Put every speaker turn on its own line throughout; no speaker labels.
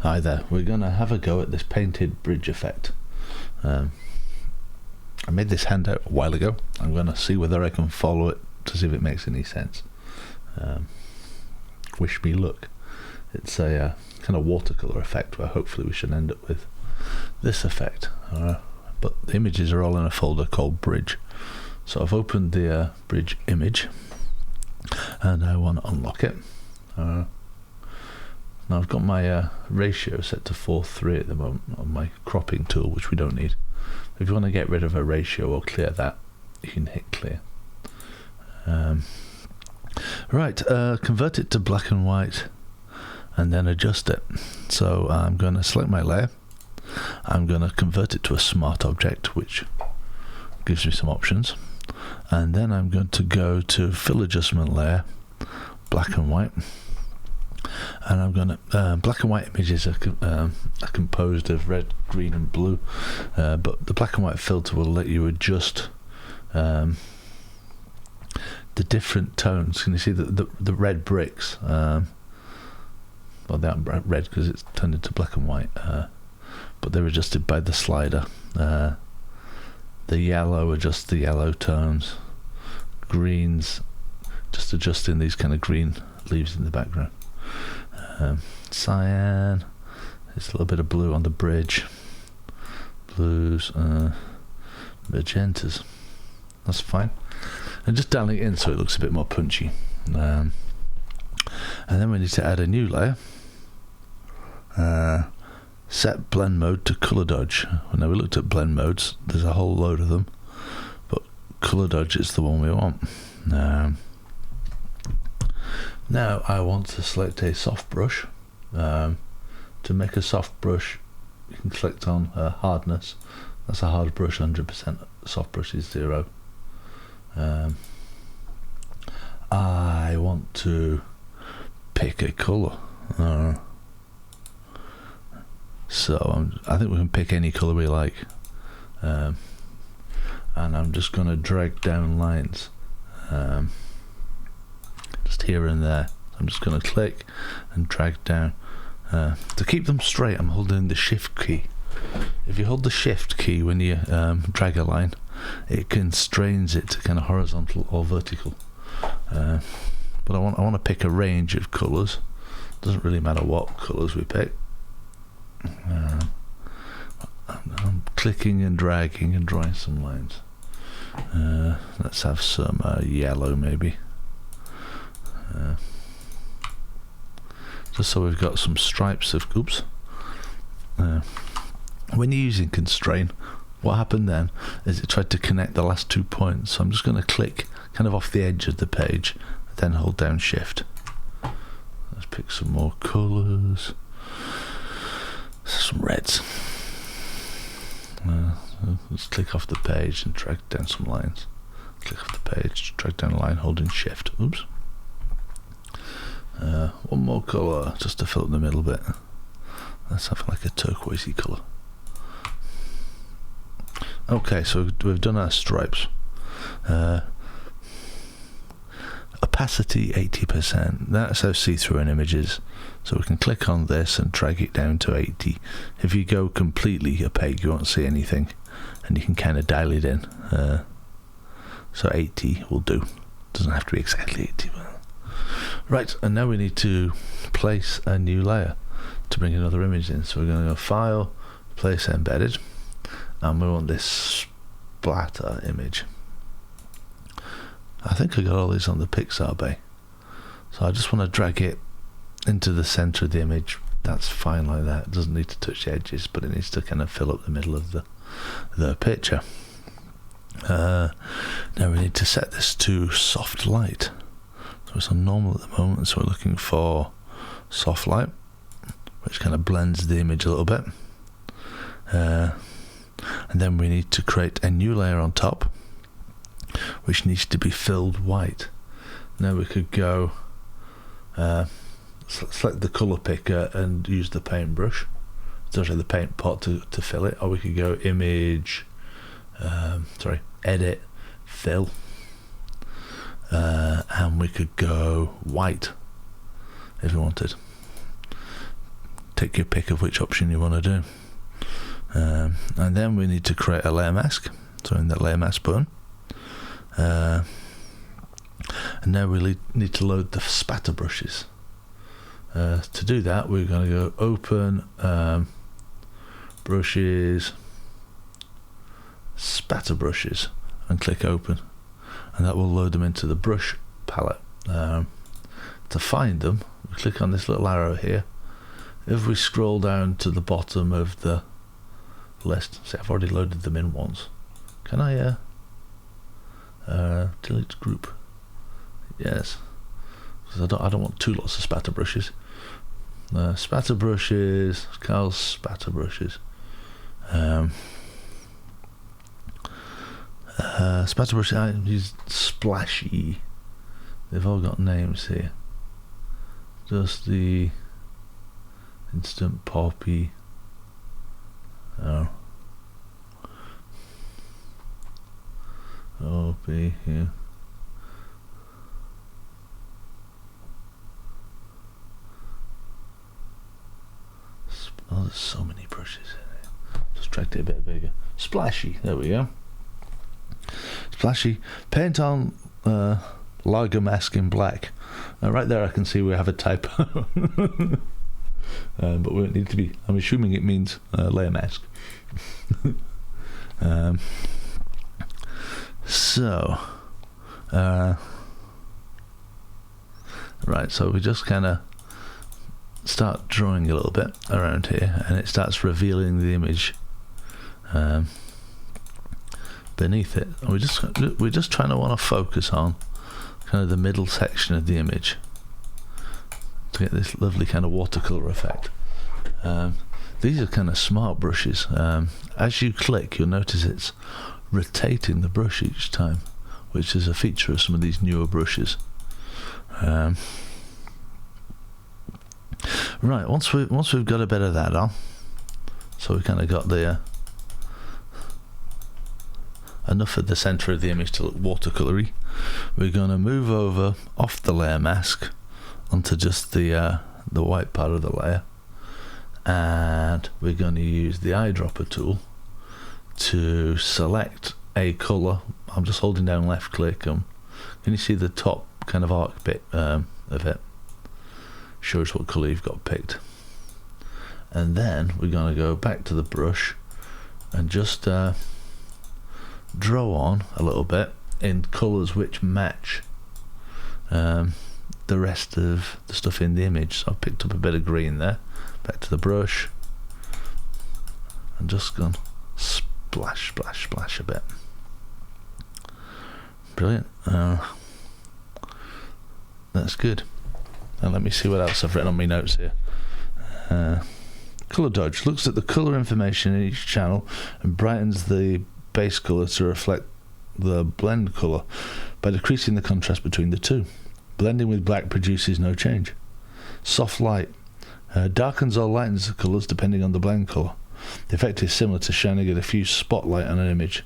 Hi there, we're going to have a go at this painted bridge effect. I made this handout a while ago. I'm going to see whether I can follow it to see if it makes any sense. Wish me luck. It's a kind of watercolour effect where hopefully we should end up with this effect. But the images are all in a folder called bridge. So I've opened the bridge image and I want to unlock it. Now I've got my ratio set to 4:3 at the moment on my cropping tool, which we don't need. If you want to get rid of a ratio or clear that, you can hit clear. Right, convert it to black and white and then adjust it. So I'm going to select my layer. I'm going to convert it to a smart object, which gives me some options. And then I'm going to go to fill adjustment layer, black and white. And I'm going to black and white images are composed of red, green and blue, but the black and white filter will let you adjust the different tones. Can you see the red bricks? Well, they aren't red because it's turned into black and white, but they're adjusted by the slider. The yellow adjusts the yellow tones. Greens just adjusting these kind of green leaves in the background. Cyan, there's a little bit of blue on the bridge, blues, magentas, that's fine, and just dialing it in so it looks a bit more punchy. And then we need to add a new layer. Set blend mode to color dodge. Now we looked at blend modes, there's a whole load of them, but color dodge is the one we want. Now I want to select a soft brush. To make a soft brush, you can select on hardness. That's a hard brush, 100%. Soft brush is 0. I want to pick a colour. So I think we can pick any colour we like. And I'm just going to drag down lines. Just here and there. I'm just going to click and drag down. To keep them straight, I'm holding the shift key. If you hold the shift key when you drag a line, it constrains it to kind of horizontal or vertical. But I want to pick a range of colours. Doesn't really matter what colours we pick. I'm clicking and dragging and drawing some lines. Let's have some yellow maybe. Just so we've got some stripes of oops. When you're using constrain, what happened then is it tried to connect the last 2 points. So I'm just going to click kind of off the edge of the page, then hold down shift. Let's pick some more colours. Some reds. Let's click off the page and drag down some lines. Click off the page, drag down a line, holding shift. Oops. One more colour just to fill up the middle bit. Let's have like a turquoisey colour. Okay, so we've done our stripes. Opacity 80%. That's how see-through in images. So we can click on this and drag it down to 80. If you go completely opaque, you won't see anything, and you can kind of dial it in. So 80 will do. Doesn't have to be exactly 80. Right, and now we need to place a new layer to bring another image in. So we're going to go File, Place Embedded, and we want this Spatter image. I think I got all these on the Pixar Bay. So I just want to drag it into the center of the image. That's fine like that. It doesn't need to touch the edges, but it needs to kind of fill up the middle of the picture. Now we need to set this to soft light. So it's on normal at the moment, so we're looking for soft light, which kind of blends the image a little bit. And then we need to create a new layer on top, which needs to be filled white. Now we could go select the colour picker and use the paintbrush, the paint pot to fill it, or we could go image, edit, fill, and we could go white if we wanted. take your pick of which option you want to do. And then we need to create a layer mask. So in that layer mask button, and now we need to load the spatter brushes. To do that, we're going to go open, brushes, spatter brushes, and click open, and that will load them into the brush palette. To find them, we click on this little arrow here. If we scroll down to the bottom of the list, see, I've already loaded them in once. Can I delete group? Yes, because I don't want two lots of spatter brushes. Spatter brushes, Carl's spatter brushes. Spatter brushes, I use Splashy. They've all got names here. Just the Instant Poppy. Oh. Poppy here. Oh, there's so many brushes in it. Just dragged it a bit bigger. Splashy, there we go. Splashy. Paint on lager mask in black. Right there I can see we have a typo. But we don't need to be, I'm assuming it means layer mask. Right, so we just kind of start drawing a little bit around here, and it starts revealing the image beneath it. And we're just trying to want to focus on kind of the middle section of the image to get this lovely kind of watercolour effect. These are kind of smart brushes. As you click, you'll notice it's rotating the brush each time, which is a feature of some of these newer brushes. Right, once we've got a bit of that on, so we kind of got the enough of the centre of the image to look watercolory, we're going to move over off the layer mask onto just the white part of the layer, and we're going to use the eyedropper tool to select a colour. I'm just holding down left click. Can you see the top kind of arc bit of it? Shows what colour you've got picked. And then we're going to go back to the brush and just draw on a little bit in colours which match the rest of the stuff in the image. So I've picked up a bit of green there. Back to the brush and just gone splash, splash, splash a bit. Brilliant. That's good. And let me see what else I've written on my notes here. Colour dodge looks at the colour information in each channel and brightens the base colour to reflect the blend colour by decreasing the contrast between the two. Blending with black produces no change. Soft light darkens or lightens the colours depending on the blend colour. The effect is similar to shining a diffuse spotlight on an image.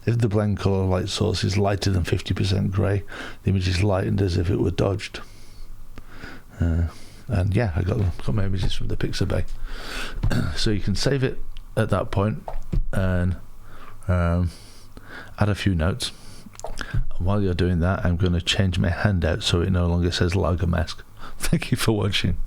If the blend colour light source is lighter than 50% grey, the image is lightened as if it were dodged. And yeah, I got my images from the Pixabay. So you can save it at that point and add a few notes. And while you're doing that, I'm going to change my handout so it no longer says lager mask. Thank you for watching.